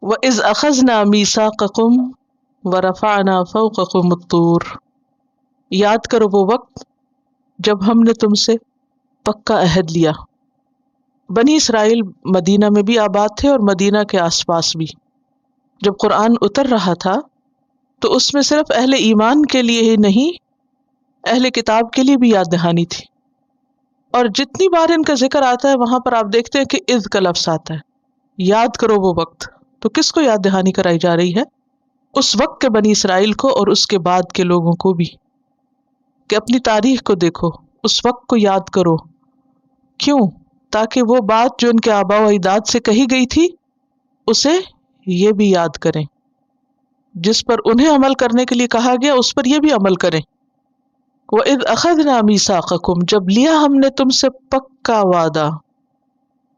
وَإِذْ أَخَذْنَا مِيثَاقَكُمْ وَرَفَعْنَا فَوْقَكُمُ الطُّورَ، یاد کرو وہ وقت جب ہم نے تم سے پکا عہد لیا۔ بنی اسرائیل مدینہ میں بھی آباد تھے اور مدینہ کے آس پاس بھی۔ جب قرآن اتر رہا تھا تو اس میں صرف اہل ایمان کے لیے ہی نہیں، اہل کتاب کے لیے بھی یاد دہانی تھی۔ اور جتنی بار ان کا ذکر آتا ہے وہاں پر آپ دیکھتے ہیں کہ اذ کا لفظ آتا ہے، یاد کرو وہ وقت۔ تو کس کو یاد دہانی کرائی جا رہی ہے؟ اس وقت کے بنی اسرائیل کو اور اس کے بعد کے لوگوں کو بھی، کہ اپنی تاریخ کو دیکھو، اس وقت کو یاد کرو۔ کیوں؟ تاکہ وہ بات جو ان کے آباء و اجداد سے کہی گئی تھی اسے یہ بھی یاد کریں، جس پر انہیں عمل کرنے کے لیے کہا گیا اس پر یہ بھی عمل کریں۔ وَإِذْ أَخَذْنَا مِيثَاقَكُمْ، جب لیا ہم نے تم سے پکا وعدہ۔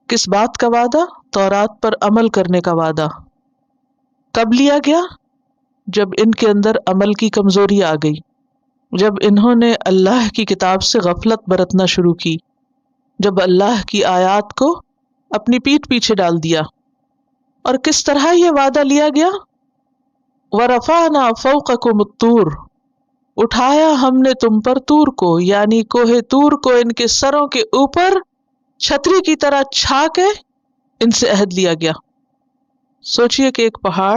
کس بات کا وعدہ؟ تورات پر عمل کرنے کا وعدہ۔ کب لیا گیا؟ جب ان کے اندر عمل کی کمزوری آ گئی، جب انہوں نے اللہ کی کتاب سے غفلت برتنا شروع کی، جب اللہ کی آیات کو اپنی پیٹھ پیچھے ڈال دیا۔ اور کس طرح یہ وعدہ لیا گیا؟ وَرَفَعْنَا فَوْقَكُمُ الطُّورَ، اٹھایا ہم نے تم پر طور کو، یعنی کوہ طور کو ان کے سروں کے اوپر چھتری کی طرح چھا کے ان سے عہد لیا گیا۔ سوچئے کہ ایک پہاڑ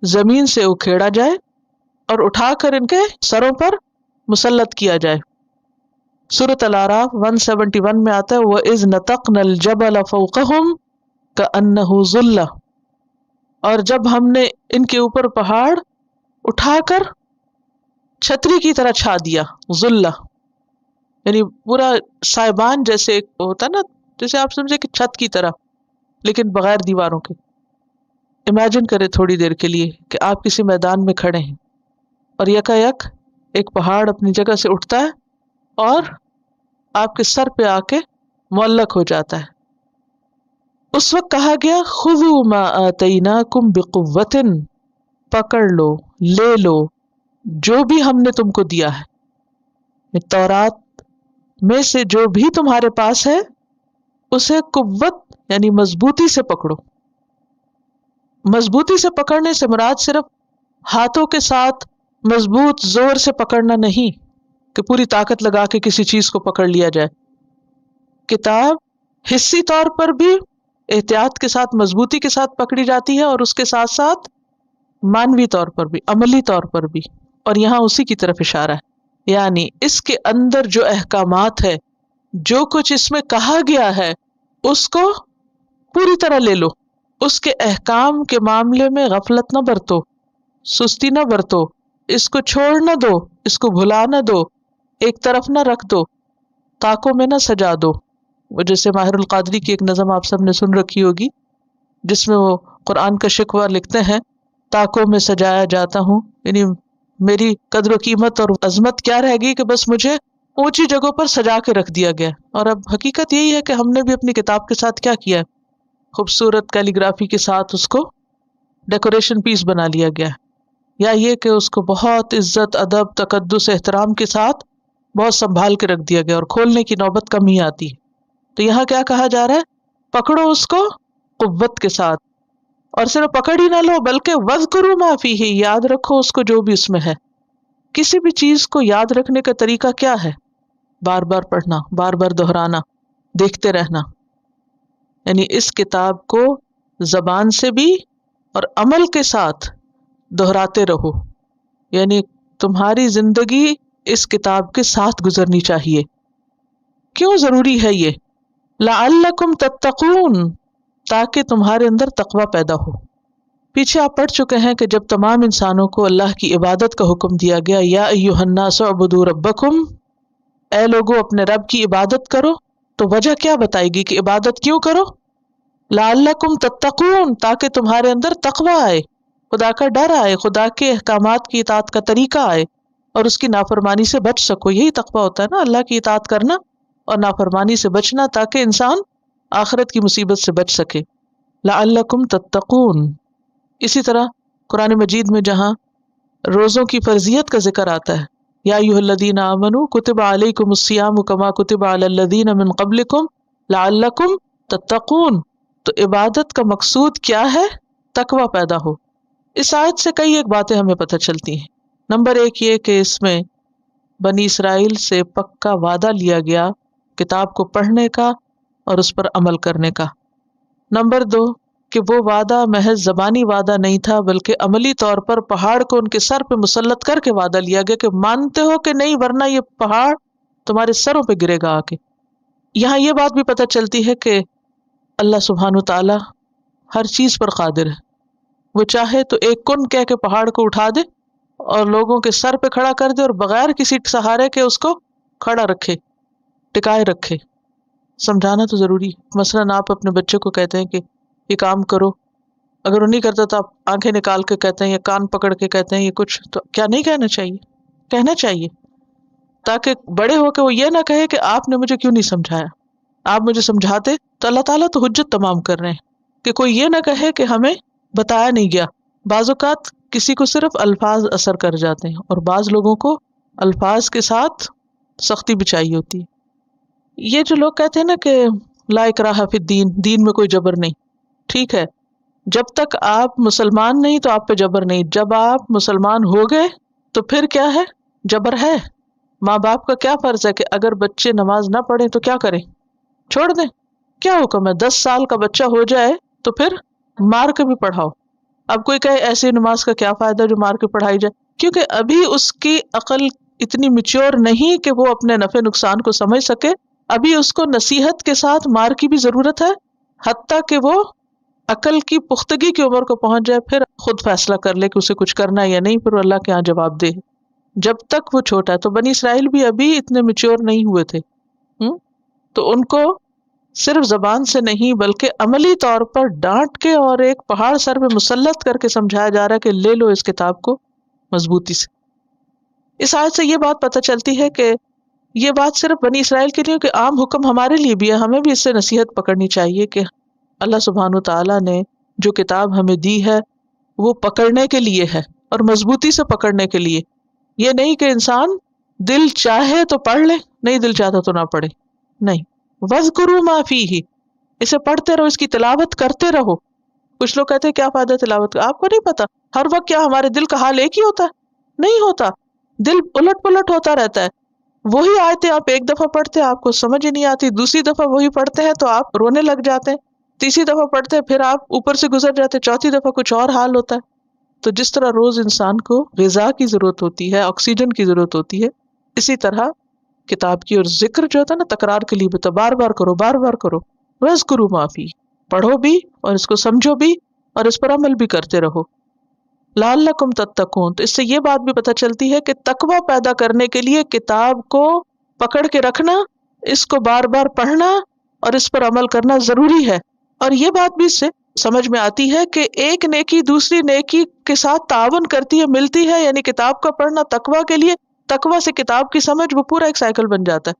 زمین سے اکھیڑا جائے اور اٹھا کر ان کے سروں پر مسلط کیا جائے۔ سورۃ الاعراف 171 میں آتا ہے وَإِذْ نَتَقْنَا الْجَبَلَ فَوْقَهُمْ كَأَنَّهُ ظُلَّةٌ، اور جب ہم نے ان کے اوپر پہاڑ اٹھا کر چھتری کی طرح چھا دیا، ظلہ یعنی پورا سائبان جیسے ایک ہوتا نا، جیسے آپ سمجھے کہ چھت کی طرح لیکن بغیر دیواروں کے۔ امیجن کرے تھوڑی دیر کے لیے کہ آپ کسی میدان میں کھڑے ہیں اور یکا یک ایک پہاڑ اپنی جگہ سے اٹھتا ہے اور آپ کے سر پہ آ کے معلق ہو جاتا ہے۔ اس وقت کہا گیا خذوا ما آتیناکم بقوۃ، پکڑ لو، لے لو جو بھی ہم نے تم کو دیا ہے، تورات میں سے جو بھی تمہارے پاس ہے اسے قوت یعنی مضبوطی سے پکڑو۔ مضبوطی سے پکڑنے سے مراد صرف ہاتھوں کے ساتھ مضبوط زور سے پکڑنا نہیں کہ پوری طاقت لگا کے کسی چیز کو پکڑ لیا جائے۔ کتاب حصی طور پر بھی احتیاط کے ساتھ مضبوطی کے ساتھ پکڑی جاتی ہے اور اس کے ساتھ ساتھ مانوی طور پر بھی، عملی طور پر بھی، اور یہاں اسی کی طرف اشارہ ہے۔ یعنی اس کے اندر جو احکامات ہے، جو کچھ اس میں کہا گیا ہے اس کو پوری طرح لے لو، اس کے احکام کے معاملے میں غفلت نہ برتو، سستی نہ برتو، اس کو چھوڑ نہ دو، اس کو بھلا نہ دو، ایک طرف نہ رکھ دو، طاقوں میں نہ سجا دو۔ وہ جیسے ماہر القادری کی ایک نظم آپ سب نے سن رکھی ہوگی جس میں وہ قرآن کا شکوہ لکھتے ہیں، طاقوں میں سجایا جاتا ہوں، یعنی میری قدر و قیمت اور عظمت کیا رہ گئی کہ بس مجھے اونچی جگہوں پر سجا کے رکھ دیا گیا۔ اور اب حقیقت یہی ہے کہ ہم نے بھی اپنی کتاب کے ساتھ کیا کیا ہے، خوبصورت کیلیگرافی کے ساتھ اس کو ڈیکوریشن پیس بنا لیا گیا ہے، یا یہ کہ اس کو بہت عزت، ادب، تقدس، احترام کے ساتھ بہت سنبھال کے رکھ دیا گیا اور کھولنے کی نوبت کم ہی آتی ہے۔ تو یہاں کیا کہا جا رہا ہے؟ پکڑو اس کو قوت کے ساتھ، اور صرف پکڑ ہی نہ لو بلکہ وَاذْكُرُوا مَا فِيهِ، یاد رکھو اس کو جو بھی اس میں ہے۔ کسی بھی چیز کو یاد رکھنے کا طریقہ کیا ہے؟ بار بار پڑھنا، بار بار دہرانا، دیکھتے رہنا۔ یعنی اس کتاب کو زبان سے بھی اور عمل کے ساتھ دہراتے رہو، یعنی تمہاری زندگی اس کتاب کے ساتھ گزرنی چاہیے۔ کیوں ضروری ہے یہ؟ لعلکم تتقون، تاکہ تمہارے اندر تقوی پیدا ہو۔ پیچھے آپ پڑھ چکے ہیں کہ جب تمام انسانوں کو اللہ کی عبادت کا حکم دیا گیا، یا ایھا الناس اعبدوا ربکم، اے لوگو اپنے رب کی عبادت کرو، تو وجہ کیا بتائے گی کہ عبادت کیوں کرو؟ لعلکم تتقون، تاکہ تمہارے اندر تقوی آئے، خدا کا ڈر آئے، خدا کے احکامات کی اطاعت کا طریقہ آئے اور اس کی نافرمانی سے بچ سکو۔ یہی تقوی ہوتا ہے نا، اللہ کی اطاعت کرنا اور نافرمانی سے بچنا، تاکہ انسان آخرت کی مصیبت سے بچ سکے۔ لعلکم تتقون۔ اسی طرح قرآن مجید میں جہاں روزوں کی فرضیت کا ذکر آتا ہے، یا ایھا الذین آمنوا کتب علیکم الصیام کما کتب علی الذین من قبلکم لعلکم تتقون، تو عبادت کا مقصود کیا ہے؟ تقوی پیدا ہو۔ اس آیت سے کئی ایک باتیں ہمیں پتہ چلتی ہیں۔ نمبر ایک یہ کہ اس میں بنی اسرائیل سے پکا وعدہ لیا گیا کتاب کو پڑھنے کا اور اس پر عمل کرنے کا۔ نمبر دو کہ وہ وعدہ محض زبانی وعدہ نہیں تھا بلکہ عملی طور پر پہاڑ کو ان کے سر پہ مسلط کر کے وعدہ لیا گیا کہ مانتے ہو کہ نہیں، ورنہ یہ پہاڑ تمہارے سروں پہ گرے گا آ کے۔ یہاں یہ بات بھی پتہ چلتی ہے کہ اللہ سبحانہ تعالی ہر چیز پر قادر ہے۔ وہ چاہے تو ایک کن کہہ کے پہاڑ کو اٹھا دے اور لوگوں کے سر پہ کھڑا کر دے اور بغیر کسی سہارے کے اس کو کھڑا رکھے، ٹکائے رکھے۔ سمجھانا تو ضروری ہے۔ مثلاً آپ اپنے بچے کو کہتے ہیں کہ یہ کام کرو، اگر وہ نہیں کرتا تو آپ آنکھیں نکال کے کہتے ہیں یا کان پکڑ کے کہتے ہیں یہ کچھ، تو کیا نہیں کہنا چاہیے؟ کہنا چاہیے، تاکہ بڑے ہو کے وہ یہ نہ کہے کہ آپ نے مجھے کیوں نہیں سمجھایا، آپ مجھے سمجھاتے تو اللہ تعالیٰ تو حجت تمام کر رہے ہیں کہ کوئی یہ نہ کہے کہ ہمیں بتایا نہیں گیا۔ بعض اوقات کسی کو صرف الفاظ اثر کر جاتے ہیں اور بعض لوگوں کو الفاظ کے ساتھ سختی بھی چاہیے ہوتی ہے۔ یہ جو لوگ کہتے ہیں نا کہ لا اکراہ فی الدین، دین میں کوئی جبر نہیں، ٹھیک ہے، جب تک آپ مسلمان نہیں تو آپ پہ جبر نہیں، جب آپ مسلمان ہو گئے تو پھر کیا ہے؟ جبر ہے۔ ماں باپ کا کیا فرض ہے کہ اگر بچے نماز نہ پڑھیں تو کیا کریں؟ چھوڑ دیں؟ کیا حکم ہے؟ 10 سال کا بچہ ہو جائے تو پھر مار کے بھی پڑھاؤ۔ اب کوئی کہے ایسی نماز کا کیا فائدہ جو مار کے پڑھائی جائے، کیونکہ ابھی اس کی عقل اتنی میچور نہیں کہ وہ اپنے نفع نقصان کو سمجھ سکے، ابھی اس کو نصیحت کے ساتھ مار کی بھی ضرورت ہے، حتیٰ کہ وہ عقل کی پختگی کی عمر کو پہنچ جائے پھر خود فیصلہ کر لے کہ اسے کچھ کرنا ہے یا نہیں، پھر وہ اللہ کے ہاں جواب دے۔ جب تک وہ چھوٹا ہے تو بنی اسرائیل بھی ابھی اتنے میچور نہیں ہوئے تھے، تو ان کو صرف زبان سے نہیں بلکہ عملی طور پر ڈانٹ کے اور ایک پہاڑ سر پہ مسلط کر کے سمجھایا جا رہا ہے کہ لے لو اس کتاب کو مضبوطی سے۔ اس آیت سے یہ بات پتہ چلتی ہے کہ یہ بات صرف بنی اسرائیل کے لیے کہ عام حکم ہمارے لیے بھی ہے، ہمیں بھی اس سے نصیحت پکڑنی چاہیے کہ اللہ سبحانہ تعالیٰ نے جو کتاب ہمیں دی ہے وہ پکڑنے کے لیے ہے اور مضبوطی سے پکڑنے کے لیے، یہ نہیں کہ انسان دل چاہے تو پڑھ لے، نہیں دل چاہتا تو نہ پڑھے، نہیں۔ وَاذْكُرُوا مَا فِيهِ، اسے پڑھتے رہو، اس کی تلاوت کرتے رہو۔ کچھ لوگ کہتے ہیں کیا فائدہ تلاوت کا؟ آپ کو نہیں پتا ہر وقت کیا ہمارے دل کا حال ایک ہی ہوتا ہے؟ نہیں ہوتا، دل الٹ پلٹ ہوتا رہتا ہے۔ وہی آیتیں آپ ایک دفعہ پڑھتے ہیں آپ کو سمجھ ہی نہیں آتی، دوسری دفعہ وہی پڑھتے ہیں تو آپ رونے لگ جاتے ہیں، تیسری دفعہ پڑھتے ہیں پھر آپ اوپر سے گزر جاتے ہیں، چوتھی دفعہ کچھ اور حال ہوتا ہے۔ تو جس طرح روز انسان کو غذا کی ضرورت ہوتی ہے، آکسیجن کی ضرورت ہوتی ہے، اسی طرح کتاب کی اور ذکر جو ہوتا ہے نا تکرار کے لیے بھی، تو بار بار کرو، بار بار کرو۔ وَاذْكُرُوا مَا فِيهِ، پڑھو بھی اور اس کو سمجھو بھی اور اس پر عمل بھی کرتے رہو۔ لعلکم تتقون، تو اس سے یہ بات بھی پتہ چلتی ہے کہ تقوی پیدا کرنے کے لیے کتاب کو پکڑ کے رکھنا، اس کو بار بار پڑھنا اور اس پر عمل کرنا ضروری ہے۔ اور یہ بات بھی اس سے سمجھ میں آتی ہے کہ ایک نیکی دوسری نیکی کے ساتھ تعاون کرتی ہے، ملتی ہے، یعنی کتاب کا پڑھنا تقوی کے لیے، تقوی سے کتاب کی سمجھ، وہ پورا ایک سائیکل بن جاتا ہے۔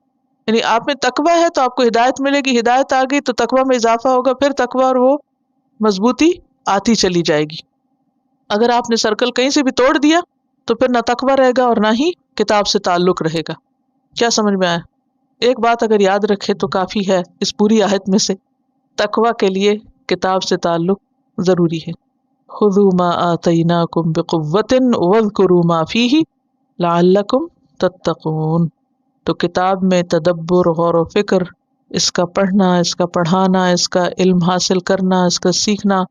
یعنی آپ میں تقوی ہے تو آپ کو ہدایت ملے گی، ہدایت آ گئی تو تقوی میں اضافہ ہوگا، پھر تقوی اور وہ مضبوطی آتی چلی جائے گی۔ اگر آپ نے سرکل کہیں سے بھی توڑ دیا تو پھر نہ تقوی رہے گا اور نہ ہی کتاب سے تعلق رہے گا۔ کیا سمجھ میں آیا؟ ایک بات اگر یاد رکھے تو کافی ہے اس پوری آیت میں سے، تقوی کے لیے کتاب سے تعلق ضروری ہے۔ خذوا ما آتیناکم بقوۃ واذکروا ما فیہ لعلکم تتقون، تو کتاب میں تدبر، غور و فکر، اس کا پڑھنا، اس کا پڑھانا، اس کا علم حاصل کرنا، اس کا سیکھنا،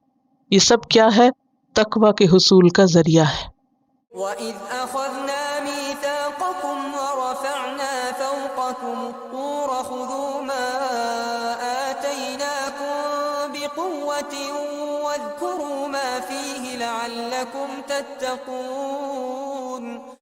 یہ سب کیا ہے؟ تقوی کے حصول کا ذریعہ ہے۔ وَإِذْ أَخَذْنَا مِيثَاقَكُمْ وَرَفَعْنَا فَوْقَكُمُ الطُّورَ خُذُوا مَا آتَيْنَاكُمْ بِقُوَّةٍ وَاذْكُرُوا مَا فِيهِ لَعَلَّكُمْ تَتَّقُونَ